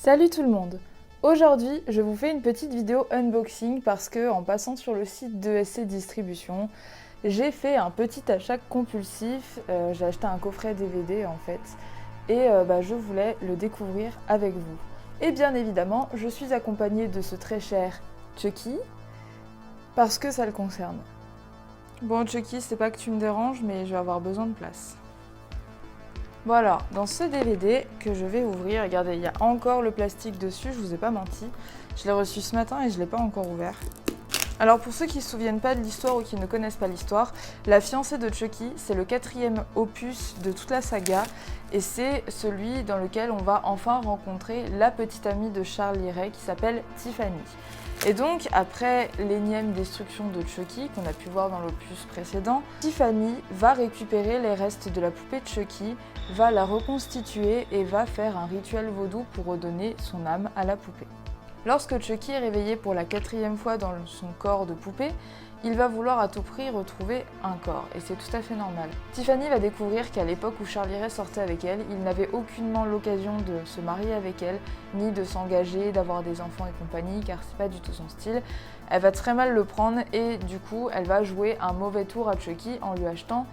Salut tout le monde! Aujourd'hui, je vous fais une petite vidéo unboxing parce que en passant sur le site d'ESC Distribution, j'ai fait un petit achat compulsif. J'ai acheté un coffret DVD en fait et je voulais le découvrir avec vous. Et bien évidemment, je suis accompagnée de ce très cher Chucky parce que ça le concerne. Bon Chucky, c'est pas que tu me déranges, mais je vais avoir besoin de place. Voilà, dans ce DVD que je vais ouvrir, regardez, il y a encore le plastique dessus, je vous ai pas menti. Je l'ai reçu ce matin et je l'ai pas encore ouvert. Alors pour ceux qui ne se souviennent pas de l'histoire ou qui ne connaissent pas l'histoire, La fiancée de Chucky, c'est le 4e opus de toute la saga et c'est celui dans lequel on va enfin rencontrer la petite amie de Charlie Ray qui s'appelle Tiffany. Et donc, après l'énième destruction de Chucky, qu'on a pu voir dans l'opus précédent, Tiffany va récupérer les restes de la poupée de Chucky, va la reconstituer et va faire un rituel vaudou pour redonner son âme à la poupée. Lorsque Chucky est réveillé pour la 4e fois dans son corps de poupée, il va vouloir à tout prix retrouver un corps, et c'est tout à fait normal. Tiffany va découvrir qu'à l'époque où Charlie Ray sortait avec elle, il n'avait aucunement l'occasion de se marier avec elle, ni de s'engager, d'avoir des enfants et compagnie, car c'est pas du tout son style. Elle va très mal le prendre, et du coup, elle va jouer un mauvais tour à Chucky en lui achetant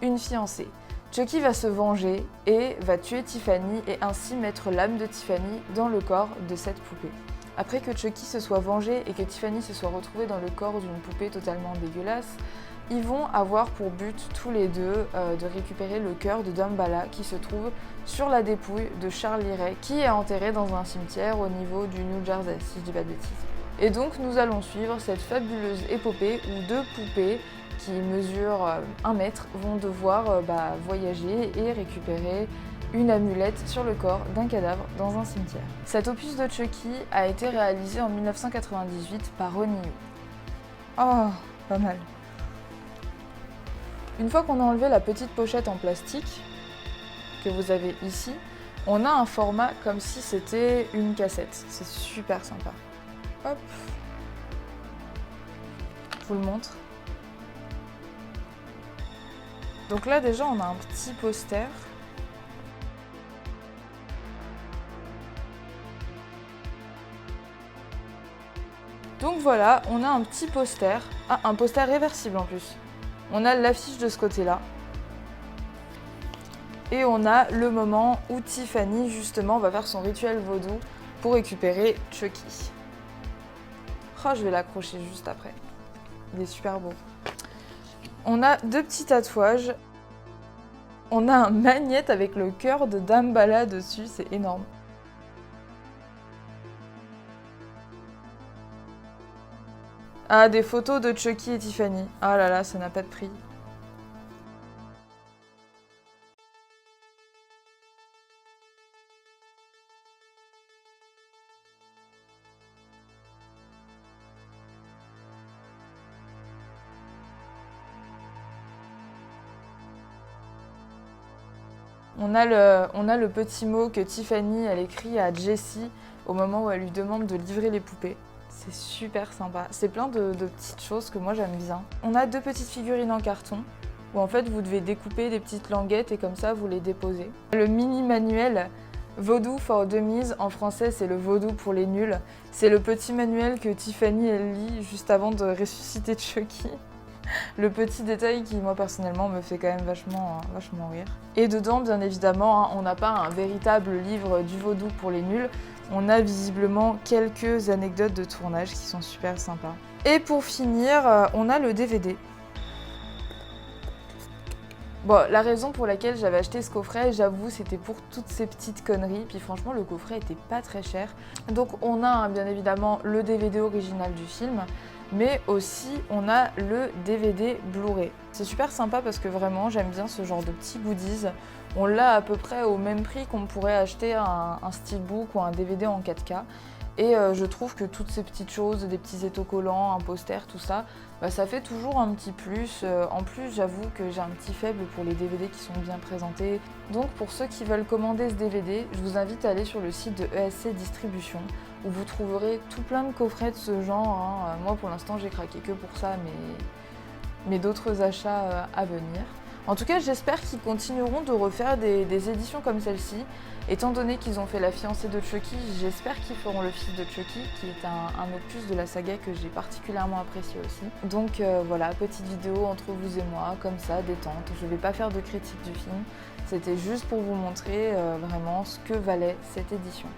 une fiancée. Chucky va se venger et va tuer Tiffany, et ainsi mettre l'âme de Tiffany dans le corps de cette poupée. Après que Chucky se soit vengé et que Tiffany se soit retrouvée dans le corps d'une poupée totalement dégueulasse, ils vont avoir pour but tous les deux de récupérer le cœur de Damballa qui se trouve sur la dépouille de Charlie Ray qui est enterré dans un cimetière au niveau du New Jersey, si je dis pas de bêtises. Et donc nous allons suivre cette fabuleuse épopée où deux poupées qui mesurent 1 mètre vont devoir voyager et récupérer une amulette sur le corps d'un cadavre dans un cimetière. Cet opus de Chucky a été réalisé en 1998 par Ronnie Yu. Oh, pas mal. Une fois qu'on a enlevé la petite pochette en plastique que vous avez ici, on a un format comme si c'était une cassette. C'est super sympa. Hop. Je vous le montre. Donc là déjà on a un petit poster. Donc voilà, on a un petit poster. Ah, un poster réversible en plus. On a l'affiche de ce côté-là. Et on a le moment où Tiffany, justement, va faire son rituel vaudou pour récupérer Chucky. Oh, je vais l'accrocher juste après. Il est super beau. On a 2 petits tatouages. On a un magnète avec le cœur de Damballa dessus, c'est énorme. Ah, des photos de Chucky et Tiffany. Ah là là, ça n'a pas de prix. On a le petit mot que Tiffany elle écrit à Jessie au moment où elle lui demande de livrer les poupées. C'est super sympa. C'est plein de petites choses que moi j'aime bien. On a 2 petites figurines en carton où en fait vous devez découper des petites languettes et comme ça vous les déposez. Le mini manuel Vaudou for Dummies, en français c'est le vaudou pour les nuls. C'est le petit manuel que Tiffany elle lit juste avant de ressusciter Chucky. Le petit détail qui, moi, personnellement, me fait quand même vachement rire. Et dedans, bien évidemment, on n'a pas un véritable livre du vaudou pour les nuls. On a visiblement quelques anecdotes de tournage qui sont super sympas. Et pour finir, on a le DVD. Bon, la raison pour laquelle j'avais acheté ce coffret, j'avoue, c'était pour toutes ces petites conneries. Puis franchement, le coffret était pas très cher. Donc on a bien évidemment le DVD original du film, mais aussi on a le DVD Blu-ray. C'est super sympa parce que vraiment, j'aime bien ce genre de petits goodies. On l'a à peu près au même prix qu'on pourrait acheter un steelbook ou un DVD en 4K. Et je trouve que toutes ces petites choses, des petits autocollants, un poster, tout ça, ça fait toujours un petit plus. En plus, j'avoue que j'ai un petit faible pour les DVD qui sont bien présentés. Donc pour ceux qui veulent commander ce DVD, je vous invite à aller sur le site de ESC Distribution où vous trouverez tout plein de coffrets de ce genre. Moi pour l'instant j'ai craqué que pour ça, mais d'autres achats à venir. En tout cas, j'espère qu'ils continueront de refaire des éditions comme celle-ci. Étant donné qu'ils ont fait La fiancée de Chucky, j'espère qu'ils feront Le fils de Chucky, qui est un opus de la saga que j'ai particulièrement apprécié aussi. Donc voilà, petite vidéo entre vous et moi, comme ça, détente. Je ne vais pas faire de critique du film, c'était juste pour vous montrer vraiment ce que valait cette édition.